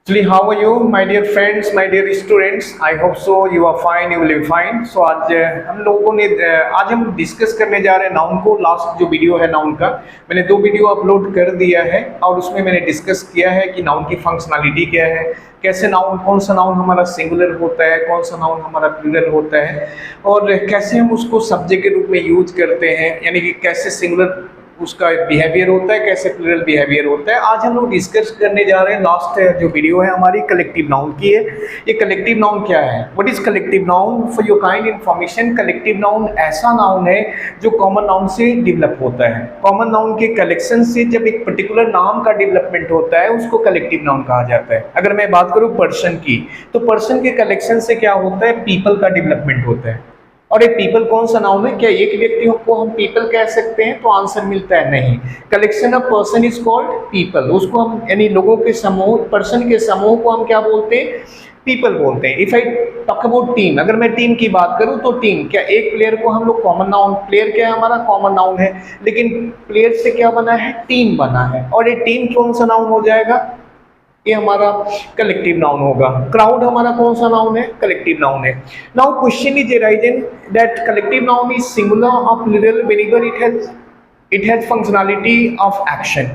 Actually, how are you, my dear friends, my dear students? I hope so. You are fine. You will be fine. So आज हम लोगों ने आज हम discuss करने जा रहे हैं नाउन को। लास्ट जो वीडियो है नाउन का, मैंने 2 वीडियो अपलोड कर दिया है और उसमें मैंने डिस्कस किया है कि नाउन की फंक्शनैलिटी क्या है, कैसे नाउन, कौन सा नाउन हमारा सिंगुलर होता है, कौन सा नाउन हमारा प्लूरल होता है और कैसे हम उसको सब्जेक्ट के रूप में यूज करते हैं, यानी कि कैसे सिंगुलर उसका बिहेवियर होता है, कैसे प्लूरल बिहेवियर होता है। आज हम लोग डिस्कस करने जा रहे हैं, लास्ट जो वीडियो है हमारी कलेक्टिव नाउन की है। ये कलेक्टिव नाउन क्या है, what is collective noun? For your kind information, collective noun ऐसा नाउन है जो कॉमन नाउन से डेवलप होता है। कॉमन नाउन के कलेक्शन से जब एक पर्टिकुलर नाम का डेवलपमेंट होता है उसको कलेक्टिव नाउन कहा जाता है। अगर मैं बात करूं पर्सन की, तो पर्सन के कलेक्शन से क्या होता है, पीपल का डेवलपमेंट होता है। और ये पीपल कौन सा नाउन है? क्या एक व्यक्ति को हम पीपल कह सकते हैं? तो आंसर मिलता है नहीं। Collection of person is called people. उसको हम यानी लोगों के समूह, पर्सन के समूह को हम क्या बोलते हैं? पीपल बोलते हैं। If I talk about team, अगर मैं टीम की बात करूं तो टीम, क्या एक प्लेयर को हम लोग कॉमन नाउन, प्लेयर क्या है हमारा कॉमन नाउन है, लेकिन प्लेयर से क्या बना है? टीम बना है। और ये टीम कौन सा नाउन हो जाएगा? ये हमारा कलेक्टिव नाउन होगा। क्राउड हमारा कौन सा नाउन है? कलेक्टिव नाउन है। Now question is arising that collective noun is singular और plural whenever it has functionality of action.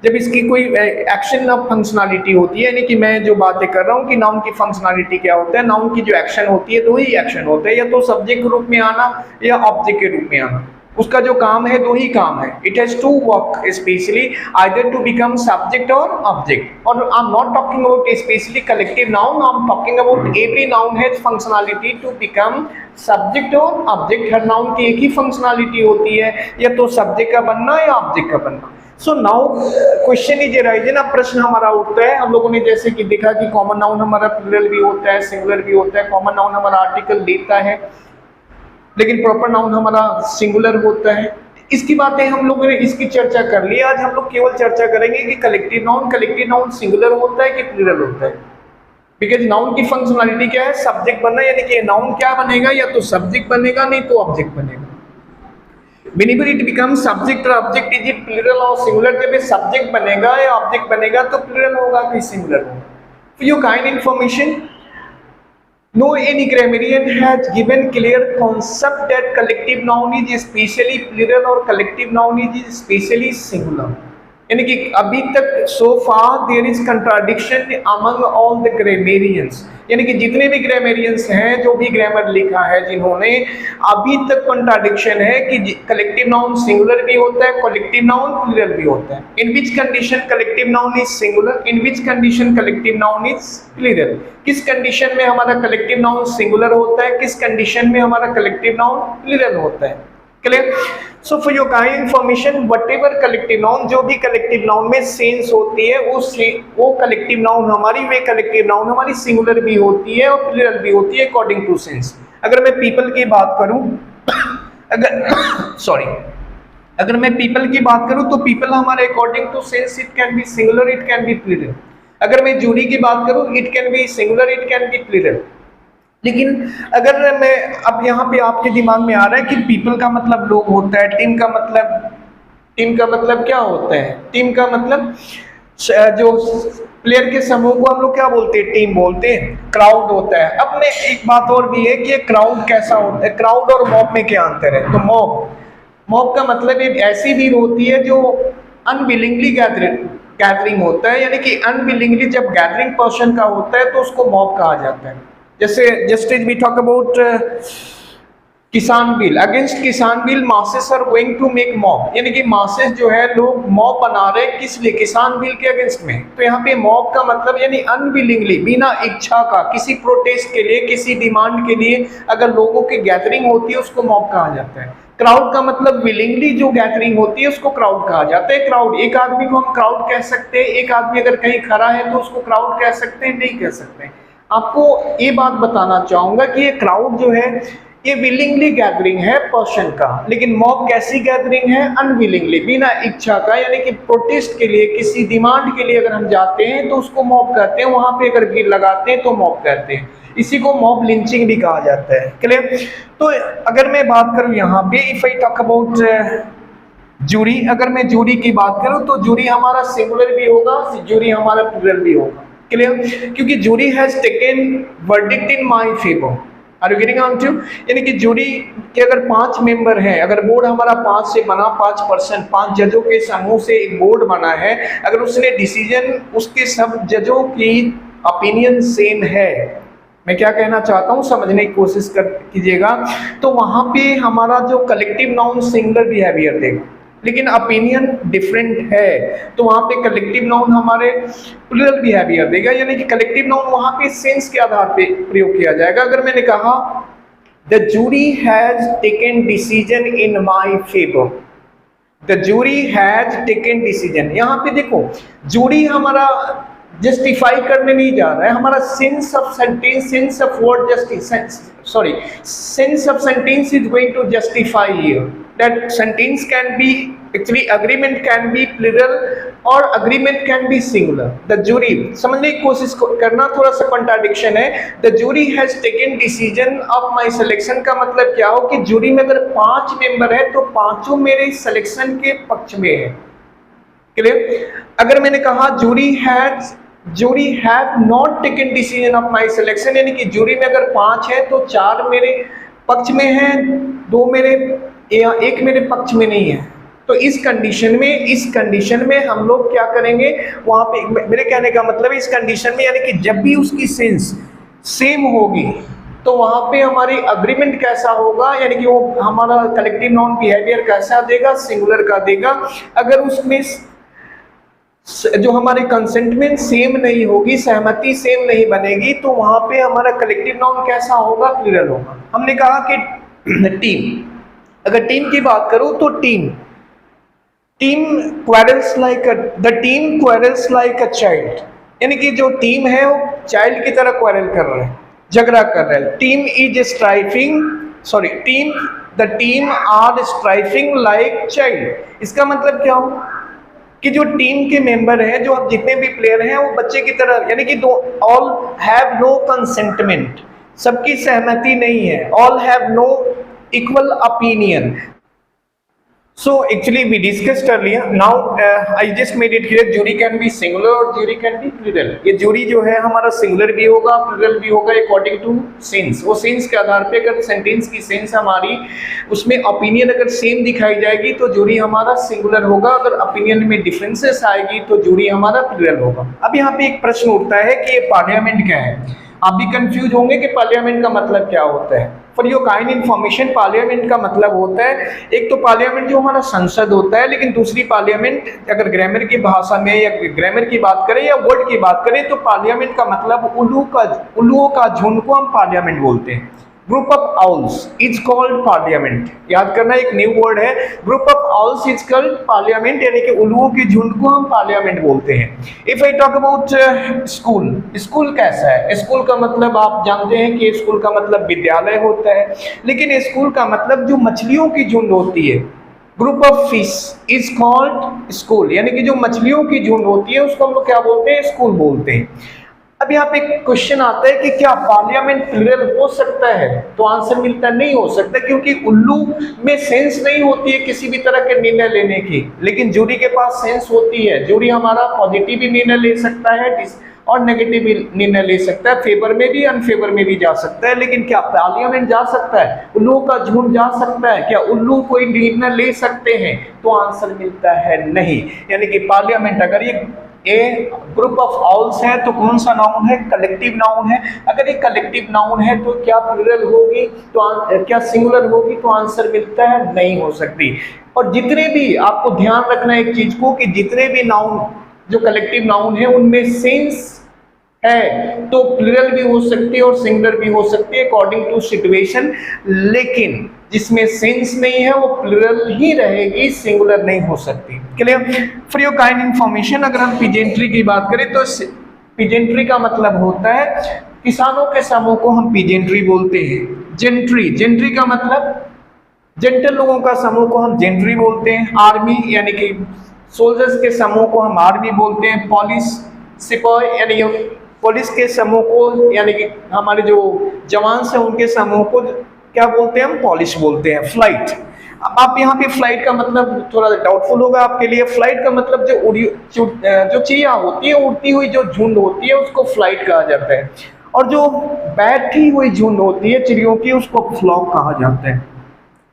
जब इसकी कोई एक्शन ऑफ फंक्शनैलिटी होती है, यानी कि मैं जो बातें कर रहा हूँ कि नाउन की फंक्शनैलिटी क्या होता है, नाउन की जो एक्शन होती है 2 ही एक्शन होते हैं, या तो सब्जेक्ट के रूप में आना या ऑब्जेक्ट के रूप में आना। उसका जो काम है 2 ही काम है। It has to work specially either to become subject और ऑब्जेक्ट। और I am not talking about specially collective noun, I am talking about every noun has functionality to become subject और ऑब्जेक्ट। हर नाउन की एक ही functionality होती है, या तो सब्जेक्ट का बनना या ऑब्जेक्ट का बनना। So now question is arising, अब प्रश्न हमारा उठता है। हम लोगों ने जैसे कि देखा कि कॉमन नाउन हमारा प्लूरल भी होता है, सिंगुलर भी होता है। कॉमन नाउन हमारा आर्टिकल देता है, लेकिन प्रॉपर नाउन हमारा सिंगुलर होता है। इसकी बातें हम लोगों ने इसकी चर्चा कर ली। आज हम लोग केवल चर्चा करेंगे कि कलेक्टिव नाउन सिंगुलर होता है कि प्लूरल होता है। बिकॉज नाउन की फंक्शनैलिटी क्या है? सब्जेक्ट बनना, यानी कि नाउन क्या बनेगा? या तो सब्जेक्ट बनेगा, नहीं तो ऑब्जेक्ट बनेगा। Whenever it becomes subject or object, is it plural or singular? जब ये सब्जेक्ट बनेगा या ऑब्जेक्ट बनेगा तो प्लूरल होगा कि सिंगुलर होगा। For your kind information, no any grammarian has given clear concept that collective noun is especially plural or collective noun is especially singular. यानी कि अभी तक so far there is contradiction among all the grammarians, यानी कि जितने भी ग्रामरियंस हैं, जो भी ग्रामर लिखा है जिन्होंने, अभी तक कॉन्ट्राडिक्शन है कि कलेक्टिव नाउन सिंगुलर भी होता है, कलेक्टिव नाउन प्लूरल भी होता है। In which condition collective noun is singular, in which condition collective noun is plural. किस कंडीशन में हमारा कलेक्टिव नाउन सिंगुलर होता है, किस कंडीशन में हमारा कलेक्टिव नाउन प्लूरल होता है। Clear? So for your kind information, whatever collective noun, जो भी कलेक्टिव नाउन में सेंस होती है वो कलेक्टिव नाउन हमारी सिंगुलर भी होती है और प्लूरल भी होती है अकॉर्डिंग टू सेंस। अगर मैं पीपल की बात करूं अगर मैं पीपल की बात करूं तो पीपल हमारे according to sense it can be singular, it can be plural. अगर मैं जूरी की बात करूं, it can be singular, it can be plural. लेकिन अगर मैं अब यहाँ पे आपके दिमाग में आ रहा है कि पीपल का मतलब लोग होता है, टीम का मतलब क्या होता है? टीम का मतलब जो प्लेयर के समूह को हम लोग क्या बोलते हैं? टीम बोलते हैं। क्राउड होता है। अब मैं एक बात और भी है कि ये क्राउड कैसा होता है, क्राउड और मॉब में क्या अंतर है? तो मॉब का मतलब एक ऐसी भीड़ होती है जो अनविलिंगली गैदरिंग होता है, यानी कि अनविलिंगली जब गैदरिंग पर्सन का होता है तो उसको मॉब कहा जाता है। जैसे just is we talk about kisan bill, against kisan bill masses are going to make mob, यानी कि मासेस जो है लोग मॉब बना रहे हैं, किस लिए? किसान बिल के अगेंस्ट में। तो यहाँ पे मॉब का मतलब यानी अनविलिंगली, बिना इच्छा का, किसी प्रोटेस्ट के लिए, किसी डिमांड के लिए अगर लोगों की गैदरिंग होती है उसको मॉब कहा जाता है। क्राउड का मतलब विलिंगली जो गैदरिंग होती है उसको क्राउड कहा जाता है। क्राउड, एक आदमी को हम क्राउड कह सकते हैं, एक आदमी अगर कहीं खड़ा है तो उसको क्राउड कह सकते हैं? नहीं कह सकते। आपको ये बात बताना चाहूंगा कि ये क्राउड जो है ये विलिंगली गैदरिंग है पर्सन का, लेकिन मॉब कैसी गैदरिंग है? अनविलिंगली, बिना इच्छा का, यानी कि प्रोटेस्ट के लिए, किसी डिमांड के लिए अगर हम जाते हैं तो उसको मॉब कहते हैं। वहां पे अगर भीड़ लगाते हैं तो मॉब कहते हैं। इसी को मॉब लिंचिंग भी कहा जाता है। क्लियर? तो अगर मैं बात करूं यहाँ पे, if I talk about jury, अगर मैं जूरी की बात करूं तो जूरी हमारा सिंगुलर भी होगा, जूरी हमारा प्लूरल भी होगा। क्लियर? क्योंकि jury has taken verdict in my favour. Are you getting on to? यानी कि जूरी के अगर 5 मेंबर हैं, अगर बोर्ड हमारा 5 से बना, 5% 5 जजों के समूह से एक बोर्ड बना है, अगर उसने डिसीजन, उसके सब जजों की ओपिनियन सेम है, मैं क्या कहना चाहता हूँ समझने की कोशिश कीजिएगा, तो वहां पे हमारा जो कलेक्टिव नाउन सिंगुलर बिहेवियर देगा, लेकिन ओपिनियन डिफरेंट है तो वहां पे कलेक्टिव नाउन हमारे प्लूरल बिहेवियर देगा। यानी कि कलेक्टिव नाउन वहां पे सेंस के आधार पे प्रयोग किया जाएगा। अगर मैंने कहा the jury has taken decision in my favour, the jury has taken decision, यहाँ पे देखो जूरी हमारा जस्टिफाई करने नहीं जा रहा है, हमारा sense of sentence, sense of word sense of sentence is going to justify here that sentence can be actually agreement can be plural or agreement can be singular. The jury, समझने की कोशिश करना, थोड़ा सा contradiction है। The jury has taken decision of my selection का मतलब क्या हो कि जूरी में अगर 5 मेंबर है तो पांचों मेरे सिलेक्शन के पक्ष में है। क्लियर? अगर मैंने कहा jury have not taken decision of my selection, यानी कि जूरी में अगर 5 है तो 4 मेरे पक्ष में है, 2 मेरे या 1 मेरे पक्ष में नहीं है। तो इस कंडीशन में हम लोग क्या करेंगे, वहां पे मेरे कहने का मतलब है इस कंडीशन में, यानी कि जब भी उसकी सेंस सेम होगी तो वहां पे हमारी अग्रीमेंट कैसा होगा, यानी कि वो हमारा कलेक्टिव नाउन बिहेवियर कैसा देगा, सिंगुलर का देगा। अगर उसमें जो हमारे कंसेंटमेंट सेम नहीं होगी, सहमति सेम नहीं बनेगी, तो वहां पे हमारा कलेक्टिव नाउन कैसा होगा, प्लूरल होगा। हमने कहा कि टीम, अगर टीम की बात करूं तो team quarrels like the team quarrels like a child, यानी कि जो टीम है वो चाइल्ड की तरह क्वारल कर रहे हैं, झगड़ा कर रहे हैं। Team is striving, the team are striving like child. इसका मतलब क्या हो कि जो टीम के मेंबर हैं, जो जितने भी प्लेयर हैं, वो बच्चे की तरह, यानी कि ऑल हैव नो कंसेंटमेंट, सबकी सहमति नहीं है, all have no equal opinion. So actually we discussed earlier, now I just made it clear, jury can be singular और jury can be plural। ये jury जो है हमारा singular भी होगा, plural भी होगा according to sense। वो sense के आधार पे अगर sentence की sense हमारी उसमें opinion अगर same दिखाई जाएगी तो jury हमारा singular होगा, अगर opinion में differences आएगी तो jury हमारा plural होगा। अब यहाँ पे एक प्रश्न उठता है कि पार्लियामेंट क्या है। आप भी कंफ्यूज होंगे कि पार्लियामेंट का मतलब क्या होता है। For your kind information, parliament का मतलब होता है, एक तो पार्लियामेंट जो हमारा संसद होता है, लेकिन दूसरी पार्लियामेंट अगर ग्रामर की भाषा में या ग्रामर की बात करें या वर्ड की बात करें तो पार्लियामेंट का मतलब उल्लुओं का झुंड को हम पार्लियामेंट बोलते हैं। Group of owls is called parliament. याद करना, एक न्यू वर्ड है, group of owls is called parliament, यानी कि उल्लुओं के झुंड को हम पार्लियामेंट बोलते हैं। If I talk about school, school कैसा है? स्कूल का मतलब आप जानते हैं कि स्कूल का मतलब विद्यालय होता है, लेकिन स्कूल का मतलब जो मछलियों की झुंड होती है, group of fish is called school, यानी कि जो मछलियों की झुंड होती है उसको हम लोग क्या बोलते हैं? स्कूल बोलते हैं। अब यहाँ पे क्वेश्चन आता है कि क्या पार्लियामेंट प्लूरल हो सकता है? तो आंसर मिलता नहीं हो सकता, क्योंकि उल्लू में सेंस नहीं होती है किसी भी तरह के निर्णय लेने की, लेकिन जूरी के पास सेंस होती है। जूरी हमारा पॉजिटिव भी निर्णय ले सकता है और नेगेटिव भी निर्णय ले सकता है, फेवर में भी अनफेवर में भी जा सकता है। लेकिन क्या पार्लियामेंट जा सकता है? उल्लू का झुंड जा सकता है? क्या उल्लू कोई निर्णय ले सकते हैं? तो आंसर मिलता है नहीं। यानी कि पार्लियामेंट अगर ये ग्रुप ऑफ आउल्स है तो कौन सा नाउन है? कलेक्टिव नाउन है। अगर ये कलेक्टिव नाउन है तो क्या प्लूरल होगी, तो क्या सिंगुलर होगी? तो आंसर मिलता है नहीं हो सकती। और जितने भी आपको ध्यान रखना एक चीज को कि जितने भी नाउन जो कलेक्टिव नाउन है उनमें सेंस है तो प्लूरल भी हो सकती है और सिंगुलर भी हो सकती है अकॉर्डिंग टू सिचुएशन, लेकिन जिसमें सेंस नहीं है वो प्लूरल ही रहेगी, सिंगुलर नहीं हो सकती। Clear? For your kind information, अगर हम पीजेंट्री की बात करें तो पीजेंट्री का मतलब होता है किसानों के समूह को हम पीजेंट्री बोलते हैं। जेंट्री का मतलब जेंटल लोगों का समूह को हम जेंट्री बोलते हैं। आर्मी यानी कि सोल्जर्स के समूह को हम आर्मी बोलते हैं। पुलिस सिपाही यानी पुलिस के समूह को, यानी कि हमारे जो जवान हैं उनके समूह को क्या बोलते हैं? हम पुलिस बोलते हैं। फ्लाइट, अब आप यहाँ पे फ्लाइट का मतलब थोड़ा डाउटफुल होगा आपके लिए। फ्लाइट का मतलब जो चिड़िया होती है, उड़ती हुई जो झुंड होती है, उसको फ्लाइट कहा जाता है। और जो बैठी हुई झुंड होती है चिड़ियों की, उसको फ्लॉक कहा जाता है।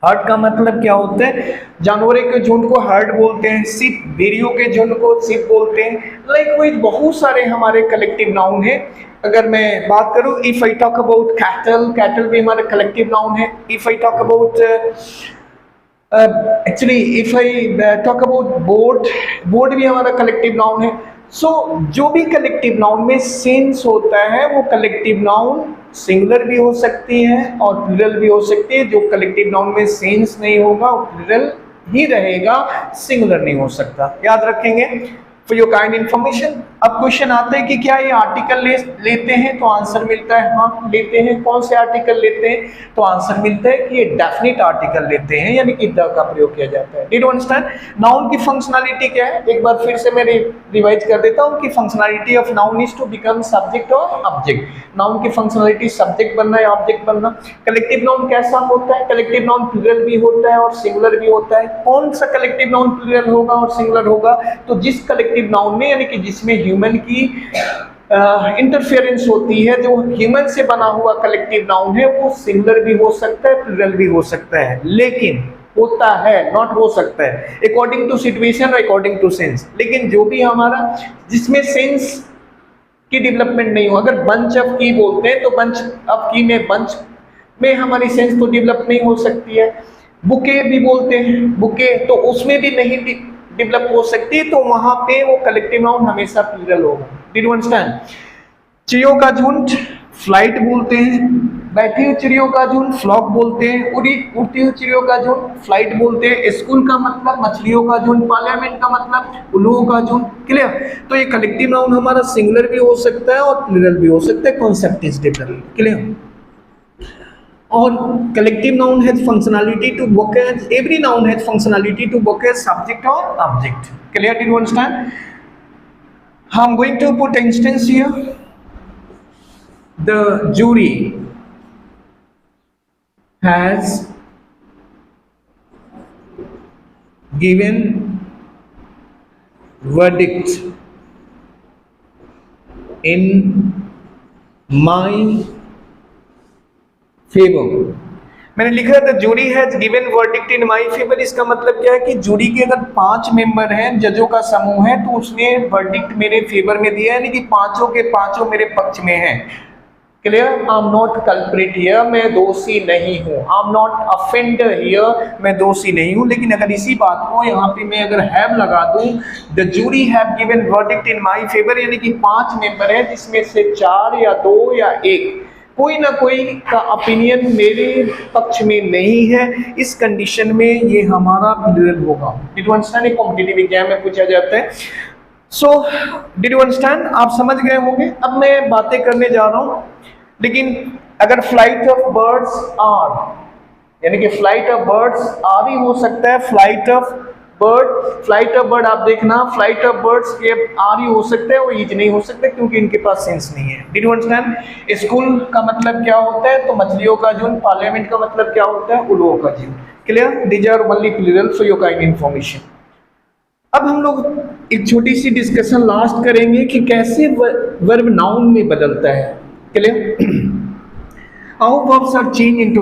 हर्ड का मतलब क्या होता है? जानवरों के झुंड को हर्ड बोलते हैं, सिप भेड़ियों के झुंड को सिप बोलते हैं। लाइक बहुत सारे हमारे कलेक्टिव नाउन है। अगर मैं बात करूं, if I talk about cattle, cattle भी हमारा कलेक्टिव नाउन है। If I talk about actually if I talk about boat, boat भी हमारा कलेक्टिव नाउन है। सो जो भी कलेक्टिव नाउन में सेंस होता है, वो कलेक्टिव नाउन सिंगुलर भी हो सकती है और प्लूरल भी हो सकती है। जो कलेक्टिव नाउन में सेंस नहीं होगा, वो प्लूरल ही रहेगा, सिंगुलर नहीं हो सकता। याद रखेंगे। For your kind information. अब क्वेश्चन आता है कि क्या ये आर्टिकल लेते हैं? तो आंसर मिलता है हाँ लेते हैं। कौन से आर्टिकल लेते हैं? तो आंसर मिलता है कि ये डेफिनेट आर्टिकल लेते हैं, यानी कि द का प्रयोग किया जाता है। Did you understand? नाउन की फंक्शनैलिटी क्या है? एक बार फिर से मैं रिवाइज कर देता हूँ कि functionality of noun is to become subject और ऑब्जेक्ट। नाउन की फंक्शनैलिटी सब्जेक्ट बनना या ऑब्जेक्ट बनना। कलेक्टिव नाउन कैसा होता है? कलेक्टिव नाउन प्लूरल भी होता है और सिंगुलर भी होता है। कौन सा कलेक्टिव नाउन प्लूरल होगा और सिंगुलर होगा? तो जिस कलेक्टिव नाउन में, यानी कि जिसमें ह्यूमन की इंटरफेरेंस होती है, जो ह्यूमन से बना हुआ कलेक्टिव नाउन है, वो सिंगुलर भी हो सकता है, प्लूरल भी हो सकता है। लेकिन होता है, नॉट हो सकता है, अकॉर्डिंग टू सिचुएशन और अकॉर्डिंग टू सेंस। लेकिन जो भी हमारा जिसमें सेंस की डेवलपमेंट नहीं हो, अगर बंच ऑफ की बोलते हैं तो बंच ऑफ की में, बंच में हमारी सेंस तो डेवलप नहीं हो सकती है। बुके भी बोलते हैं, बुके, तो उसमें भी नहीं डेवलप हो सकती है, तो वहां पे वो कलेक्टिव नाउन हमेशा प्लूरल होगा। Did you understand? चिड़ियों का झुंड फ्लाइट बोलते हैं, बैठी हुई चिड़ियों का झुंड फ्लॉक बोलते हैं, उड़ती हुई चिड़ियों का झुंड फ्लाइट बोलते हैं, स्कूल का मतलब मछलियों का झुंड, पार्लियामेंट का मतलब उल्लुओं का झुंड। क्लियर? तो ये कलेक्टिव नाउन हमारा सिंगुलर भी हो सकता है और प्लूरल भी हो सकता है। Concept is different. क्लियर? और collective noun has functionality to work as, every noun has functionality to work as subject or object. Clear? Did you understand? I'm going to put an instance here. The jury has given verdict in my favour. मैंने लिखा था jury has given verdict in my favour. इसका मतलब क्या है कि jury के अगर 5 मेंबर हैं, जजों का समूह है, तो उसने वर्डिक्ट मेरे फेवर में दिया, यानी कि पांचों के पांचों मेरे पक्ष में हैं। Clear? I am not culprit here, मैं दोषी नहीं हूँ। आई एम नॉट अफेंडर हियर, मैं दोषी नहीं हूँ। लेकिन अगर इसी बात को यहाँ पे मैं अगर हैव लगा दूं, the jury have given verdict in my favour, यानी कि 5 मेंबर हैं, जिसमें से 4 या 2 या 1 कोई ना कोई का ओपिनियन मेरे पक्ष में नहीं है, इस कंडीशन में ये हमारा प्लूरल होगा। Did you understand? एक कॉम्पिटिटिव एग्जाम में पूछा जाता है। So did you understand? आप समझ गए होंगे। अब मैं बातें करने जा रहा हूं। लेकिन अगर फ्लाइट ऑफ बर्ड्स आर, यानी कि फ्लाइट ऑफ बर्ड्स आर ही हो सकता है, फ्लाइट ऑफ बर्ड आप देखना, फ्लाइट ऑफ बर्ड्स ये आर ही हो सकता है, वो ईज नहीं हो सकता, क्योंकि इनके पास सेंस नहीं है। Did you understand? स्कूल का मतलब क्या होता है? तो मछलियों का झुंड। पार्लियामेंट का मतलब क्या होता है? उल्लुओं का झुंड। Clear? These are only plural for your kind information. अब हम लोग एक छोटी सी डिस्कशन लास्ट करेंगे कि कैसे वर्ब नाउन में बदलता है। Clear? How verbs are change into